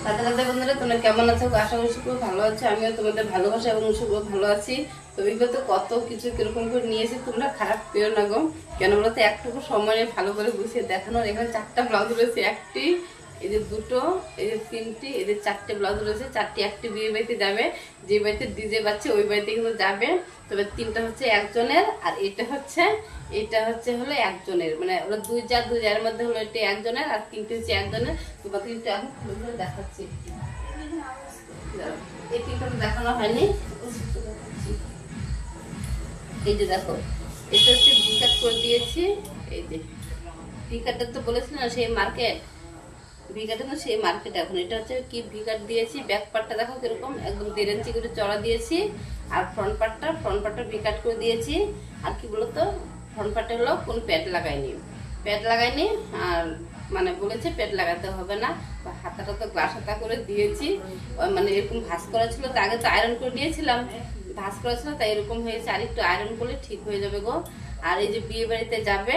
রাধে রাধে বন্ধুরা, তোমরা কেমন আছো? আশা করি খুব ভালো আছো। আমিও তোমাদের ভালোবাসা এবং সুখ ভালো আছি। তো বিগত কত কিছু কিরকম করে নিয়েছি, তোমরা খারাপ পেও না গো। কেন বলতো, একটুকু সময় নিয়ে ভালো করে গুছিয়ে দেখানোর। এখানে 4টা ব্লাউজ রয়েছে, একটি, এই যে 2টো, এই যে 3টি, এই যে 4টে ব্লাউজ রয়েছে। 4টি একটি বিয়ে বাড়িতে যাবে, যে বাড়িতে ডিজে বাজছে ওই বাড়িতে কিন্তু যাবে। তবে 3টা হচ্ছে একজনের, আর এটা হচ্ছে হলো একজনের, মানে ওরা দুই জার মধ্যে হলো এটা একজনের, আর 3টে হচ্ছে একজনের। তোমাকে কিন্তু এখন খুলে খুলে দেখাচ্ছি। এই 3টা তো দেখানো হয়নি। এই যে দেখো, এটা হচ্ছে ভিকাট করে দিয়েছি। এই যে ভিকাটটা তো বলেছিল না সেই মার্কেট, ভিকাটে তো সেই মার্কেট। এখন এটা হচ্ছে কি ভিকাট দিয়েছি। ব্যাক পার্টটা দেখো কিরকম, একদম 1.5 ইঞ্চি করে চড়া দিয়েছি। আর ফ্রন্ট পার্টটা ভিকাট করে দিয়েছি। আর কি বলতো, ফ্রন্ট পার্টে হলো কোনো প্যাড লাগাইনি। আর মানে বলেছে প্যাড লাগাতে হবে না। হাতাটা তো গ্লাস হাতা করে দিয়েছি, মানে এরকম ভাঁজ করা ছিল। তো আগে তো আয়রন করে দিয়েছিলাম, ভাঁজ করা ছিল, তাই এরকম হয়েছে। আর একটু আয়রন করলে ঠিক হয়ে যাবে গো। আর এই যে বিয়ে বাড়িতে যাবে,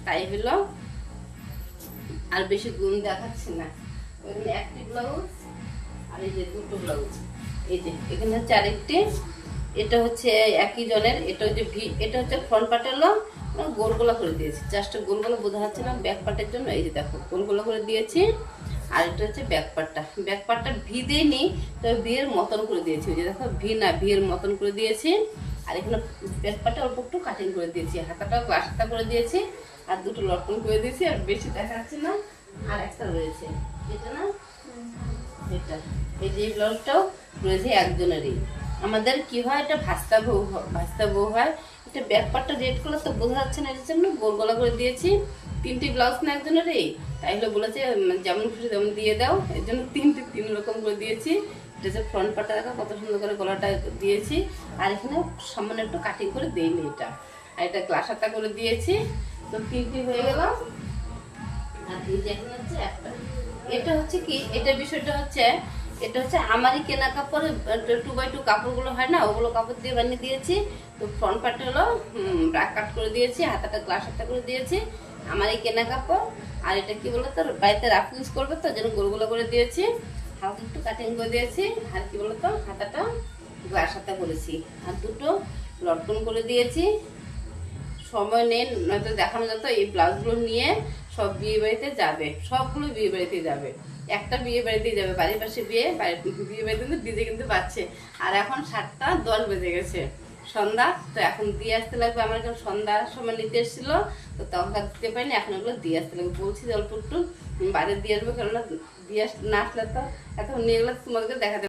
তাই হলো। আর বেশি গুণ দেখাচ্ছি না। ওইখানে একটি ব্লাউজ, আর এই যে 2টো ব্লাউজ। এই যে এখানে হচ্ছে আরেকটি, এটা হচ্ছে একই জনের। এটা হচ্ছে এটা হচ্ছে ফ্রন্ট পার্টের হলো গোলগোলা করে দিয়েছি। জাস্ট গোলগোলা বোঝা যাচ্ছে না ব্যাক পার্টের জন্য। এই যে দেখো গোলগোলা করে দিয়েছি। আর এটা হচ্ছে ব্যাক পার্টটা ভি দিইনি, তবে বিয়ের মতন করে দিয়েছি। ওই যে দেখো, ভি না, বিয়ের মতন করে দিয়েছি। আর এখানে ব্যাক পার্টটা অল্প একটু কাটিং করে দিয়েছি, হাতাটাও গ্লাস হাতা করে দিয়েছি। আর 2টো লটকন করে দিয়েছি। আর বেশি দেখা যাচ্ছে না। আর একটা রয়েছে, এটা না, এটা, এই যে ব্লাউজটাও রয়েছে একজনেরই। আমাদের কি হয়, এটা ভাস্তা বউ হয়। এটা ব্যাক পার্টটা রেড কালার তো বোঝা যাচ্ছে না, এর জন্য গোল গলা করে দিয়েছি। 3টি ব্লাউজ না একজনেরই, তাই হলো বলেছে যেমন খুশি তেমন দিয়ে দাও, এর জন্য 3 রকম করে দিয়েছি। এটা হচ্ছে ফ্রন্ট পার্টটা দেখো কত সুন্দর করে গলাটা দিয়েছি। আর এখানে সামান্য একটু কাটিং করে দিইনি এটা। আর এটা গ্লাস হাতা করে দিয়েছি। তো 3টি হয়ে গেল। আর এই যে এখন হচ্ছে একটা, এটা হচ্ছে কি, এটা বিষয়টা হচ্ছে, এটা হচ্ছে আমারই কেনা কাপড়। 2x2 কাপড়গুলো হয় না, ওগুলো কাপড় দিয়ে বানিয়ে দিয়েছি। তো ফ্রন্ট পার্টে হলো ব্রাক কাট করে দিয়েছি, হাতাটা গ্লাস হাতা করে দিয়েছি। আমারই কেনা কাপড়। আর এটা কি বলতো, বাড়িতে রাফ ইউজ করবে তো, যেন গোলগুলো করে দিয়েছি, হালকা একটু কাটিং করে দিয়েছি। আর কি বলতো, হাতাটা গ্লাস হাতা করেছি। আর 2টো লটকন করে দিয়েছি। সময় নেন, নয়তো দেখানো যেত। এই ব্লাউজগুলো নিয়ে সব বিয়ে বাড়িতে যাবে, সবগুলো বিয়ে বাড়িতে যাবে। একটা বিয়ে বাড়িতেই যাবে, বাড়ির পাশে বিয়ে বাড়িতে কিন্তু ডিজে কিন্তু বাজছে। আর এখন 7টা 10 বেজে গেছে, সন্ধ্যা। তো এখন দিয়ে আসতে লাগবে। আমার এখন সন্ধ্যার সময় নিতে এসেছিলো, তো তখন আর দিতে পারিনি। এখন এগুলো দিয়ে আসতে লাগবে। বলছি যে অল্প একটু বাইরে দিয়ে আসবো, কেননা দিয়ে না আসলে তো এখন নিয়ে গেলে তোমাদেরকে দেখাতে